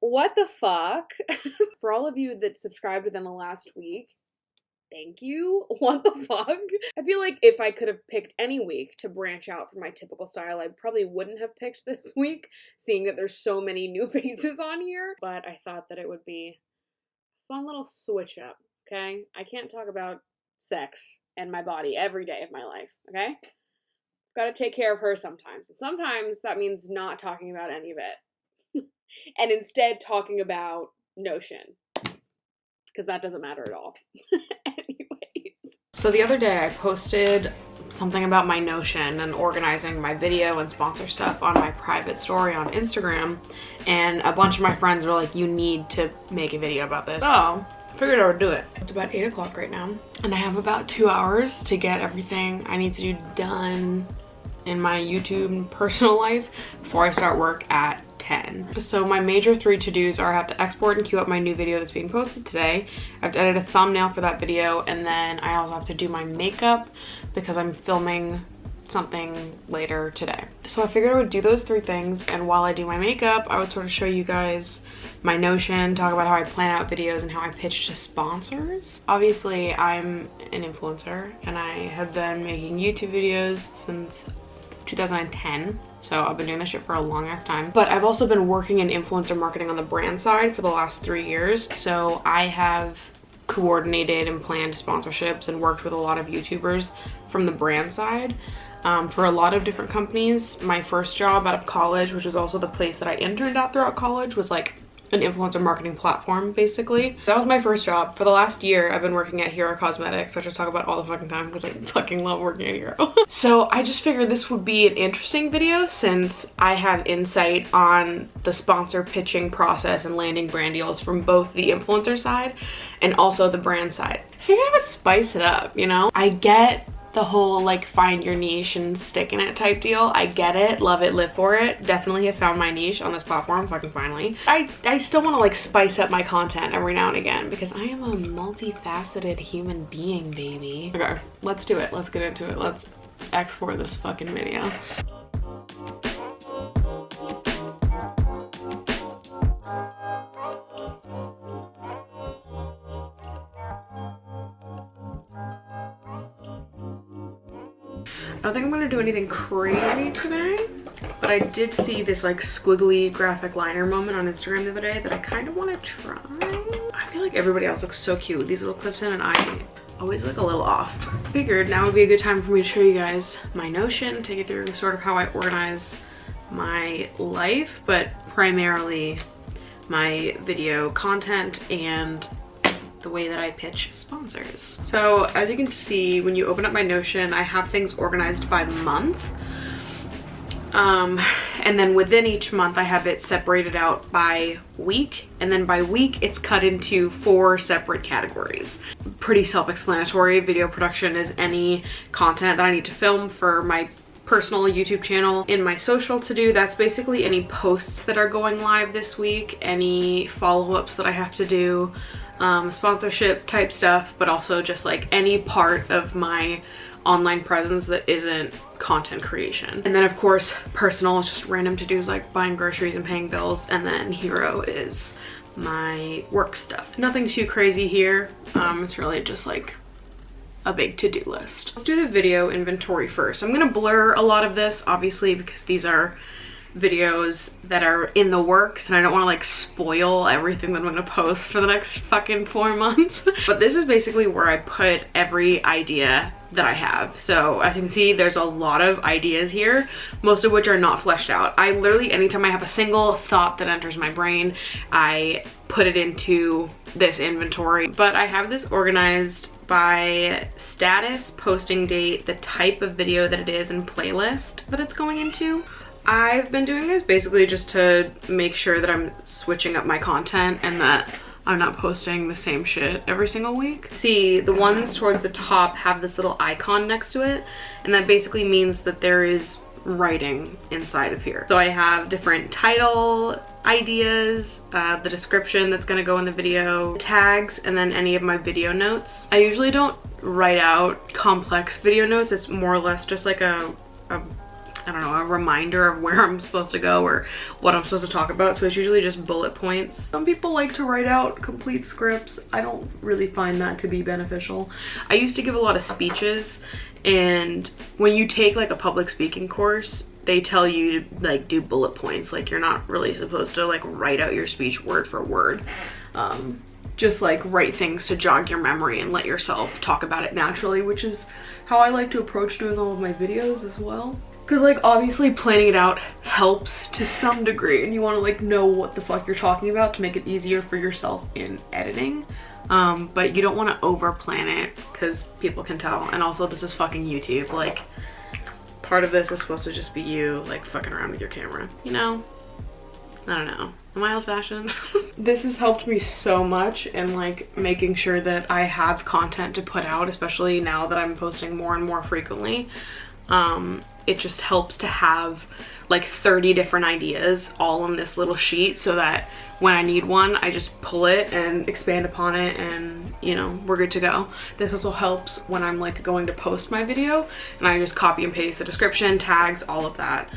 what the fuck? For all of you that subscribed within the last week, thank you. What the fuck? I feel like if I could have picked any week to branch out from my typical style, I probably wouldn't have picked this week, seeing that there's so many new faces on here. But I thought that it would be a fun little switch up, okay? I can't talk about sex and my body every day of my life, okay? Gotta take care of her sometimes. And sometimes that means not talking about any of it. And instead talking about Notion. Because that doesn't matter at all. Anyways. So the other day I posted something about my Notion and organizing my video and sponsor stuff on my private story on Instagram. And a bunch of my friends were like, you need to make a video about this. So I figured I would do it. It's about 8 o'clock right now. And I have about 2 hours to get everything I need to do done in my YouTube and personal life before I start work at 10. So my major 3 to-dos are I have to export and queue up my new video that's being posted today. I have to edit a thumbnail for that video, and then I also have to do my makeup because I'm filming something later today. So I figured I would do those 3 things, and while I do my makeup, I would sort of show you guys my Notion, talk about how I plan out videos and how I pitch to sponsors. Obviously, I'm an influencer, and I have been making YouTube videos since 2010. So I've been doing this shit for a long ass time. But I've also been working in influencer marketing on the brand side for the last 3 years. So I have coordinated and planned sponsorships and worked with a lot of YouTubers from the brand side for a lot of different companies. My first job out of college, which is also the place that I interned at throughout college, was like an influencer marketing platform, basically. That was my first job. For the last year, I've been working at Hero Cosmetics, which I talk about all the fucking time because I fucking love working at Hero. So I just figured this would be an interesting video since I have insight on the sponsor pitching process and landing brand deals from both the influencer side and also the brand side. I figured I would spice it up, you know? I get the whole like find your niche and stick in it type deal. I get it, love it, live for it. Definitely have found my niche on this platform, fucking finally. I still want to like spice up my content every now and again because I am a multifaceted human being, baby. Okay, let's do it. Let's get into it. Let's export this fucking video. I don't think I'm gonna do anything crazy today, but I did see this like squiggly graphic liner moment on Instagram the other day that I kind of want to try. I feel like everybody else looks so cute with these little clips in and I always look a little off. Figured now would be a good time for me to show you guys my Notion, take you through sort of how I organize my life, but primarily my video content and the way that I pitch sponsors. So as you can see, when you open up my Notion, I have things organized by month. And then within each month, I have it separated out by week. And then by week, it's cut into 4 separate categories. Pretty self-explanatory. Video production is any content that I need to film for my personal YouTube channel. In my social to do, that's basically any posts that are going live this week, any follow-ups that I have to do, sponsorship type stuff, but also just like any part of my online presence that isn't content creation. And then of course personal is just random to-dos like buying groceries and paying bills, and then Hero is my work stuff. Nothing too crazy here. It's really just like a big to-do list. Let's do the video inventory first. I'm gonna blur a lot of this obviously because these are videos that are in the works and I don't want to like spoil everything that I'm gonna post for the next fucking 4 months. But this is basically where I put every idea that I have. So as you can see, there's a lot of ideas here, most of which are not fleshed out. I literally, anytime I have a single thought that enters my brain, I put it into this inventory. But I have this organized by status, posting date, the type of video that it is, and playlist that it's going into. I've been doing this basically just to make sure that I'm switching up my content and that I'm not posting the same shit every single week. See, the ones towards the top have this little icon next to it, and that basically means that there is writing inside of here. So I have different title ideas, the description that's gonna go in the video, tags, and then any of my video notes. I usually don't write out complex video notes. It's more or less just like a I don't know, a reminder of where I'm supposed to go or what I'm supposed to talk about. So it's usually just bullet points. Some people like to write out complete scripts. I don't really find that to be beneficial. I used to give a lot of speeches, and when you take like a public speaking course, they tell you to like do bullet points. Like you're not really supposed to like write out your speech word for word. Just like write things to jog your memory and let yourself talk about it naturally, which is how I like to approach doing all of my videos as well. Because like obviously planning it out helps to some degree, and you want to like know what the fuck you're talking about to make it easier for yourself in editing. But you don't want to over plan it because people can tell. And also this is fucking YouTube. Like part of this is supposed to just be you like fucking around with your camera, you know? I don't know. Am I old-fashioned? This has helped me so much in like making sure that I have content to put out, especially now that I'm posting more and more frequently. It just helps to have like 30 different ideas all on this little sheet so that when I need one, I just pull it and expand upon it, and you know, we're good to go. This also helps when I'm like going to post my video and I just copy and paste the description, tags, all of that,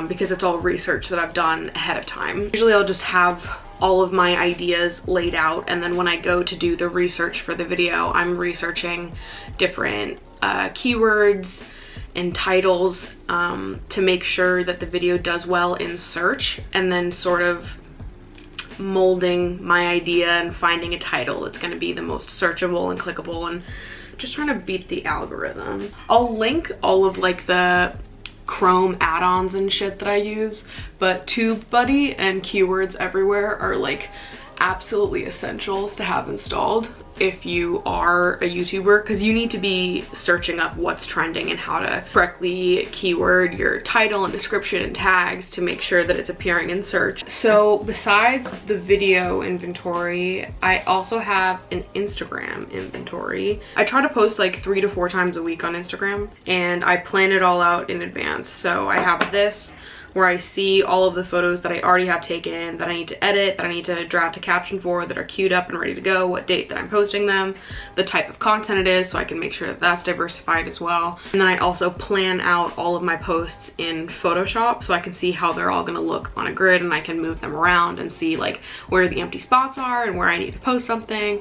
because it's all research that I've done ahead of time. Usually I'll just have all of my ideas laid out, and then when I go to do the research for the video, I'm researching different keywords and titles to make sure that the video does well in search, and then sort of molding my idea and finding a title that's going to be the most searchable and clickable, and just trying to beat the algorithm. I'll link all of like the Chrome add-ons and shit that I use, but TubeBuddy and Keywords Everywhere are like absolutely essentials to have installed if you are a YouTuber, because you need to be searching up what's trending and how to correctly keyword your title and description and tags to make sure that it's appearing in search. So besides the video inventory, I also have an Instagram inventory. I try to post like 3 to 4 times a week on Instagram, and I plan it all out in advance. So I have this where I see all of the photos that I already have taken, that I need to edit, that I need to draft a caption for, that are queued up and ready to go, what date that I'm posting them, the type of content it is, so I can make sure that that's diversified as well. And then I also plan out all of my posts in Photoshop so I can see how they're all gonna look on a grid, and I can move them around and see like where the empty spots are and where I need to post something,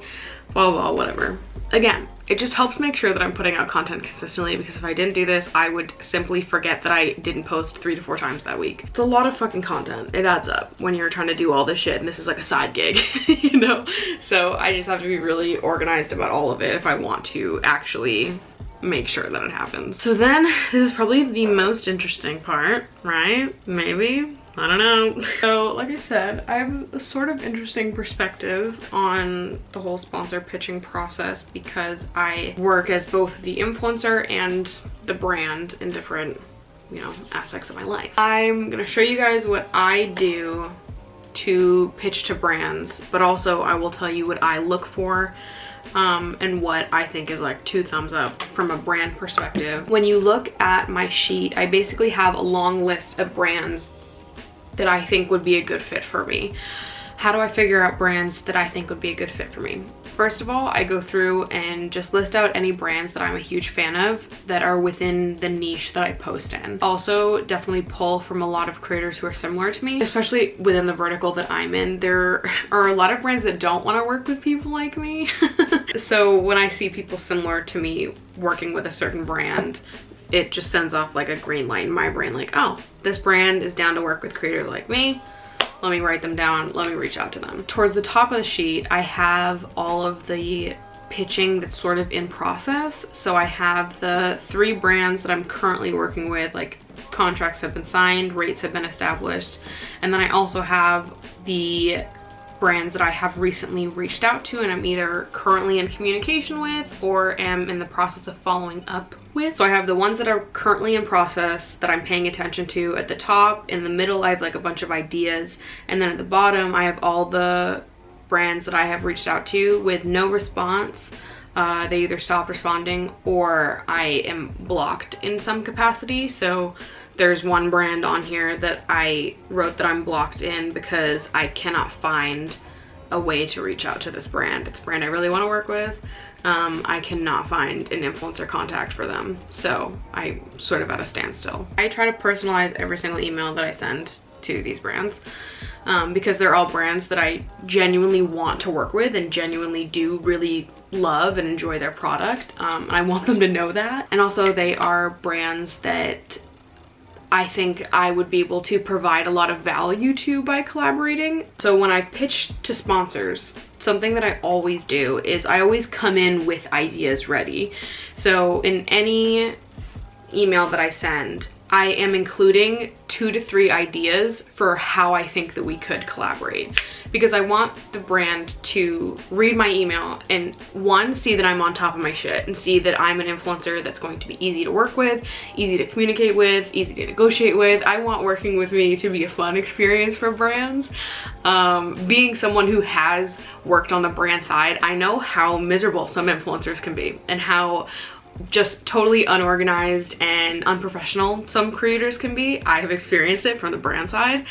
blah, blah, whatever. Again, it just helps make sure that I'm putting out content consistently, because if I didn't do this, I would simply forget that I didn't post 3 to 4 times that week. It's a lot of fucking content. It adds up when you're trying to do all this shit, and this is like a side gig, you know? So I just have to be really organized about all of it if I want to actually make sure that it happens. So then, this is probably the most interesting part, right? Maybe? I don't know. So like I said, I have a sort of interesting perspective on the whole sponsor pitching process, because I work as both the influencer and the brand in different, you know, aspects of my life. I'm gonna show you guys what I do to pitch to brands, but also I will tell you what I look for and what I think is like 2 thumbs up from a brand perspective. When you look at my sheet, I basically have a long list of brands that I think would be a good fit for me. How do I figure out brands that I think would be a good fit for me? First of all, I go through and just list out any brands that I'm a huge fan of that are within the niche that I post in. Also, definitely pull from a lot of creators who are similar to me, especially within the vertical that I'm in. There are a lot of brands that don't want to work with people like me. So when I see people similar to me working with a certain brand, it just sends off like a green light in my brain, like, oh, this brand is down to work with creators like me. Let me write them down, let me reach out to them. Towards the top of the sheet, I have all of the pitching that's sort of in process. So I have the 3 brands that I'm currently working with, like contracts have been signed, rates have been established. And then I also have the brands that I have recently reached out to and I'm either currently in communication with or am in the process of following up with. So I have the ones that are currently in process that I'm paying attention to at the top. In the middle, I have like a bunch of ideas. And then at the bottom, I have all the brands that I have reached out to with no response. They either stopped responding or I am blocked in some capacity. So there's one brand on here that I wrote that I'm blocked in because I cannot find a way to reach out to this brand. It's a brand I really want to work with. I cannot find an influencer contact for them. So I'm sort of at a standstill. I try to personalize every single email that I send to these brands because they're all brands that I genuinely want to work with and genuinely do really love and enjoy their product. I want them to know that. And also they are brands that I think I would be able to provide a lot of value to by collaborating. So when I pitch to sponsors, something that I always do is I always come in with ideas ready. So in any email that I send, I am including 2 to 3 ideas for how I think that we could collaborate, because I want the brand to read my email and 1, see that I'm on top of my shit and see that I'm an influencer that's going to be easy to work with, easy to communicate with, easy to negotiate with. I want working with me to be a fun experience for brands. Being someone who has worked on the brand side, I know how miserable some influencers can be and how just totally unorganized and unprofessional some creators can be. I have experienced it from the brand side,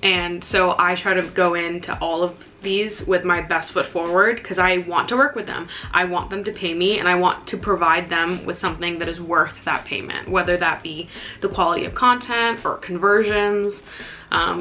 and so I try to go into all of these with my best foot forward because I want to work with them. I want them to pay me, and I want to provide them with something that is worth that payment, whether that be the quality of content or conversions,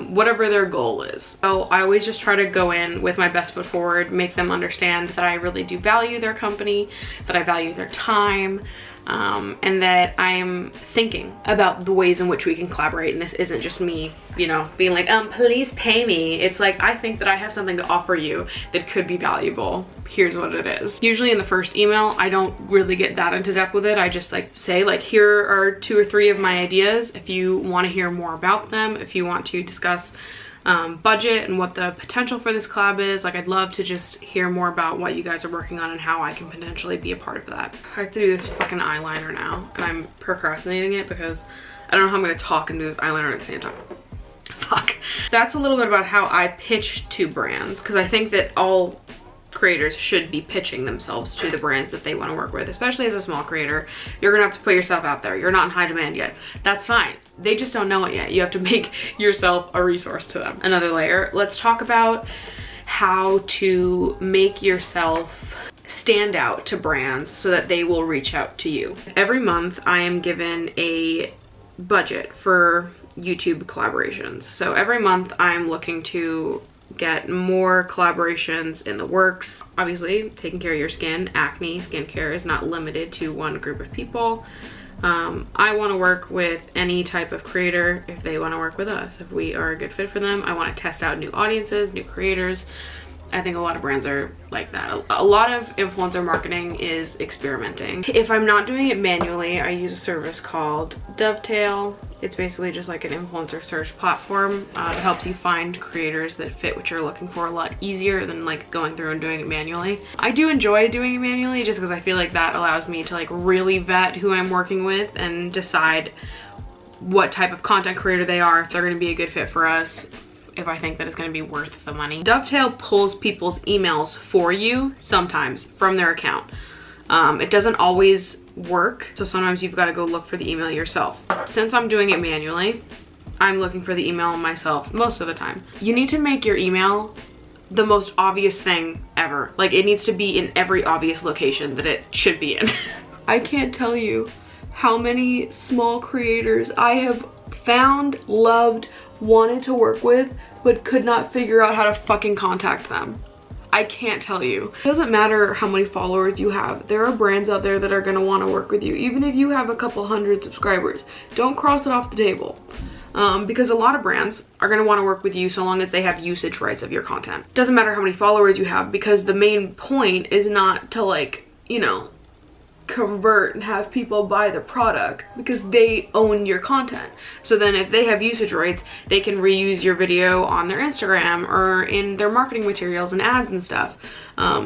whatever their goal is. So I always just try to go in with my best foot forward, make them understand that I really do value their company, that I value their time, and that I'm thinking about the ways in which we can collaborate. And this isn't just me, you know, being like, please pay me. It's like, I think that I have something to offer you that could be valuable. Here's what it is. Usually in the first email, I don't really get that into depth with it. I just like say like, here are 2 or 3 of my ideas. If you want to hear more about them, if you want to discuss budget and what the potential for this collab is, like I'd love to just hear more about what you guys are working on and how I can potentially be a part of that. I have to do this fucking eyeliner now, and I'm procrastinating it because I don't know how I'm gonna talk and do this eyeliner at the same time. Fuck. That's a little bit about how I pitch to brands, because I think that all creators should be pitching themselves to the brands that they want to work with. Especially as a small creator, you're gonna have to put yourself out there. You're not in high demand yet. That's fine. They just don't know it yet. You have to make yourself a resource to them. Another layer, let's talk about how to make yourself stand out to brands so that they will reach out to you. Every month I am given a budget for YouTube collaborations. So every month I'm looking to get more collaborations in the works. Obviously, taking care of your skin, acne, skincare is not limited to one group of people. I want to work with any type of creator if they want to work with us. If we are a good fit for them, I want to test out new audiences, new creators. I think a lot of brands are like that. A lot of influencer marketing is experimenting. If I'm not doing it manually, I use a service called Dovetail. It's basically just like an influencer search platform that helps you find creators that fit what you're looking for a lot easier than like going through and doing it manually. I do enjoy doing it manually just because I feel like that allows me to like really vet who I'm working with and decide what type of content creator they are, if they're going to be a good fit for us, if I think that it's going to be worth the money. Dovetail pulls people's emails for you sometimes from their account. It doesn't always work, so sometimes you've got to go look for the email yourself. Since I'm doing it manually, I'm looking for the email myself most of the time. You need to make your email the most obvious thing ever. Like, it needs to be in every obvious location that it should be in. I can't tell you how many small creators I have found, loved, wanted to work with, but could not figure out how to fucking contact them. I can't tell you. It doesn't matter how many followers you have. There are brands out there that are gonna wanna work with you. Even if you have a couple hundred subscribers, don't cross it off the table. Because a lot of brands are gonna wanna work with you so long as they have usage rights of your content. Doesn't matter how many followers you have, because the main point is not to like, you know, convert and have people buy the product, because they own your content. So then if they have usage rights, they can reuse your video on their Instagram or in their marketing materials and ads and stuff.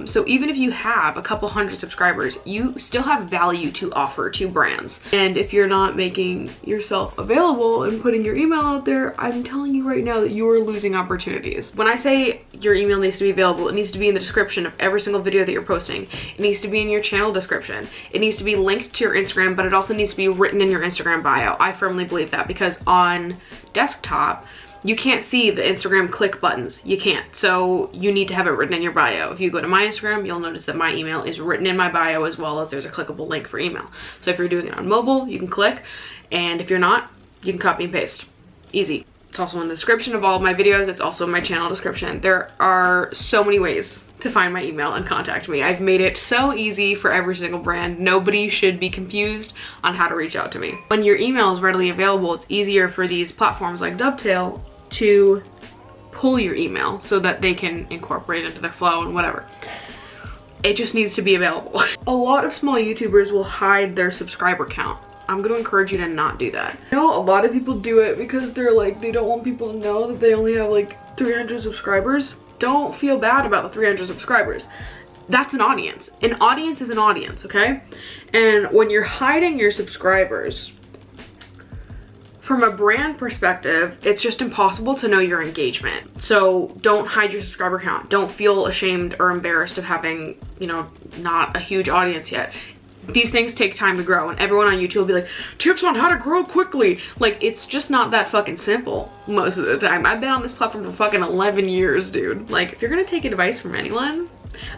So even if you have a couple hundred subscribers, you still have value to offer to brands. And if you're not making yourself available and putting your email out there, I'm telling you right now that you are losing opportunities. When I say your email needs to be available, it needs to be in the description of every single video that you're posting. It needs to be in your channel description. It needs to be linked to your Instagram, but it also needs to be written in your Instagram bio. I firmly believe that, because on desktop, you can't see the Instagram click buttons. You can't. So you need to have it written in your bio. If you go to my Instagram, you'll notice that my email is written in my bio, as well as there's a clickable link for email. So if you're doing it on mobile, you can click, and if you're not, you can copy and paste. Easy. It's also in the description of all of my videos. It's also in my channel description. There are so many ways to find my email and contact me. I've made it so easy for every single brand. Nobody should be confused on how to reach out to me. When your email is readily available, it's easier for these platforms like Dovetail to pull your email so that they can incorporate it into their flow and whatever. It just needs to be available. A lot of small YouTubers will hide their subscriber count. I'm gonna encourage you to not do that. I know a lot of people do it because they're like, they don't want people to know that they only have like 300 subscribers. Don't feel bad about the 300 subscribers. That's an audience. An audience is an audience, okay? And when you're hiding your subscribers, from a brand perspective, it's just impossible to know your engagement. So don't hide your subscriber count. Don't feel ashamed or embarrassed of having, you know, not a huge audience yet. These things take time to grow, and everyone on YouTube will be like, tips on how to grow quickly. Like, it's just not that fucking simple most of the time. I've been on this platform for fucking 11 years, dude. Like, if you're gonna take advice from anyone,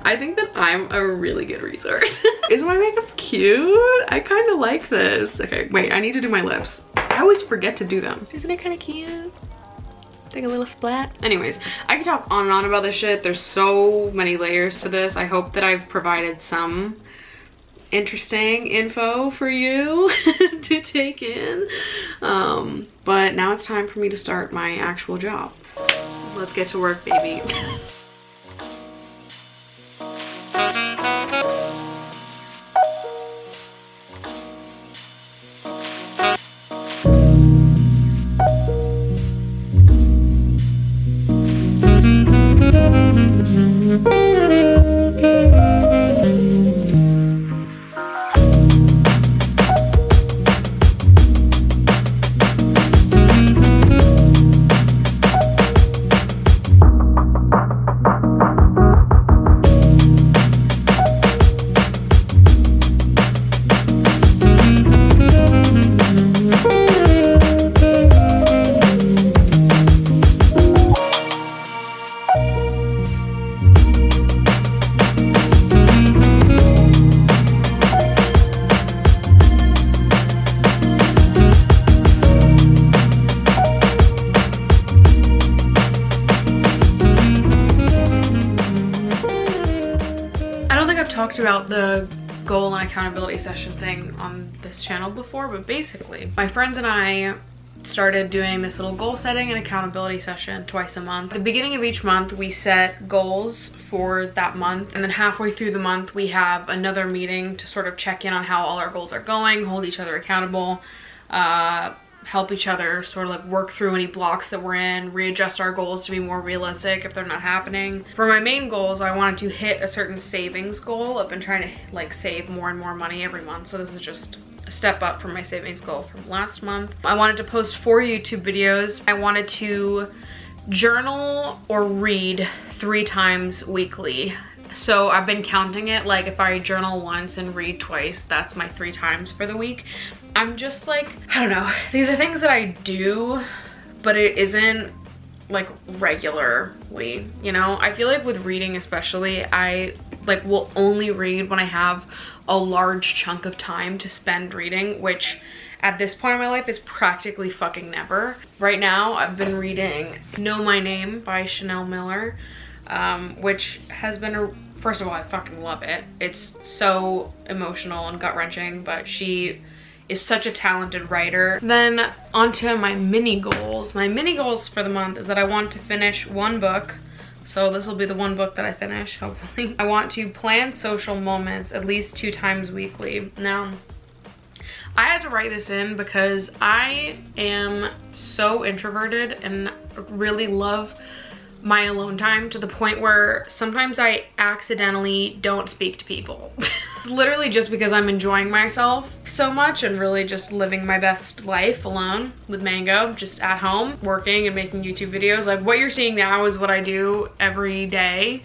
I think that I'm a really good resource. Is my makeup cute? I kind of like this. Okay, wait, I need to do my lips. I always forget to do them. Isn't it kind of cute? Take a little splat. Anyways, I could talk on and on about this shit. There's so many layers to this. I hope that I've provided some interesting info for you to take in. But now it's time for me to start my actual job. Let's get to work, baby. Talked about the goal and accountability session thing on this channel before, but basically my friends and I started doing this little goal setting and accountability session twice a month. At the beginning of each month we set goals for that month, and then halfway through the month we have another meeting to sort of check in on how all our goals are going, hold each other accountable, help each other sort of like work through any blocks that we're in, readjust our goals to be more realistic if they're not happening. For my main goals, I wanted to hit a certain savings goal. I've been trying to like save more and more money every month, so this is just a step up from my savings goal from last month. I wanted to post 4 YouTube videos. I wanted to journal or read 3 times weekly. So I've been counting it, like if I journal once and read twice, that's my 3 times for the week. I'm just like, I don't know, these are things that I do, but it isn't like regularly, you know? I feel like with reading especially, I like will only read when I have a large chunk of time to spend reading, which at this point in my life is practically fucking never. Right now, I've been reading Know My Name by Chanel Miller, which has been first of all, I fucking love it. It's so emotional and gut-wrenching, but she is such a talented writer. Then onto my mini goals. My mini goals for the month is that I want to finish 1 book. So this will be the 1 book that I finish, hopefully. I want to plan social moments at least 2 times weekly. Now, I had to write this in because I am so introverted and really love my alone time to the point where sometimes I accidentally don't speak to people. Literally just because I'm enjoying myself so much and really just living my best life alone with Mango, just at home, working and making YouTube videos. Like what you're seeing now is what I do every day.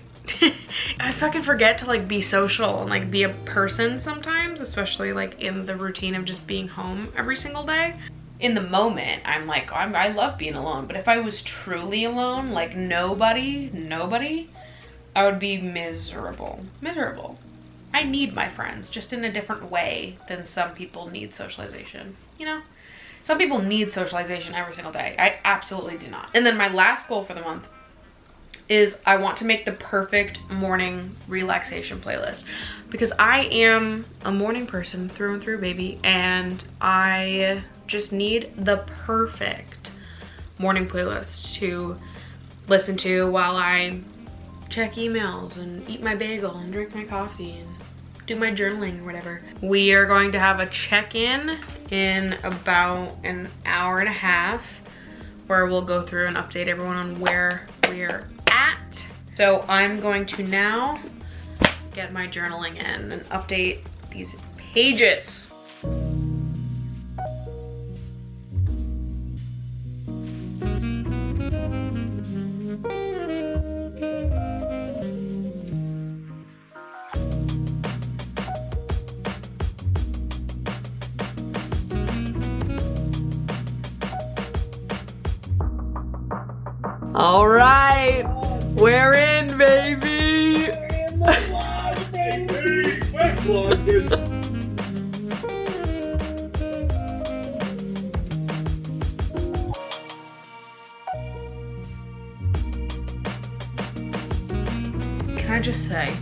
I fucking forget to like be social and like be a person sometimes, especially like in the routine of just being home every single day. in the moment, I'm like, I love being alone. But if I was truly alone, like nobody, I would be miserable. I need my friends, just in a different way than some people need socialization, you know? Some people need socialization every single day. I absolutely do not. And then my last goal for the month is I want to make the perfect morning relaxation playlist, because I am a morning person through and through, baby, and I just need the perfect morning playlist to listen to while I check emails and eat my bagel and drink my coffee and do my journaling or whatever. We are going to have a check-in in about an hour and a half where we'll go through and update everyone on where we're at. So I'm going to now get my journaling in and update these pages. All right, we're in, baby. We're in the vlog, baby. We're vlogging. Can I just say,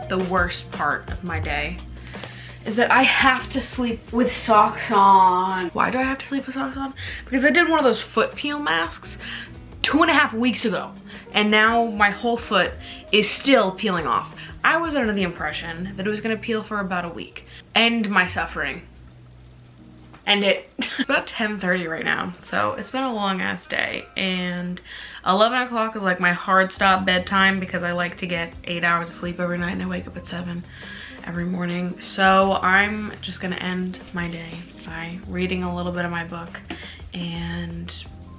the worst part of my day is that I have to sleep with socks on. Why do I have to sleep with socks on? Because I did one of those foot peel masks 2.5 weeks ago, and now my whole foot is still peeling off. I was under the impression that it was gonna peel for about a week. End my suffering. End it. It's about 10:30 right now, so it's been a long ass day, and 11 o'clock is like my hard stop bedtime because I like to get 8 hours of sleep every night and I wake up at 7 every morning. So I'm just gonna end my day by reading a little bit of my book and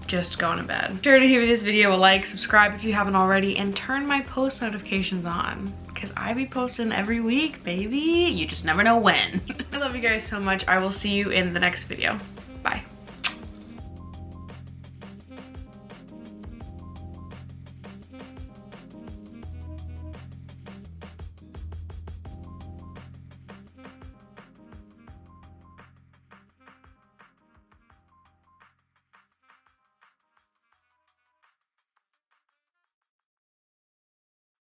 just going to bed. Be sure to give this video a like, subscribe if you haven't already, and turn my post notifications on because I be posting every week, baby. You just never know when. I love you guys so much. I will see you in the next video.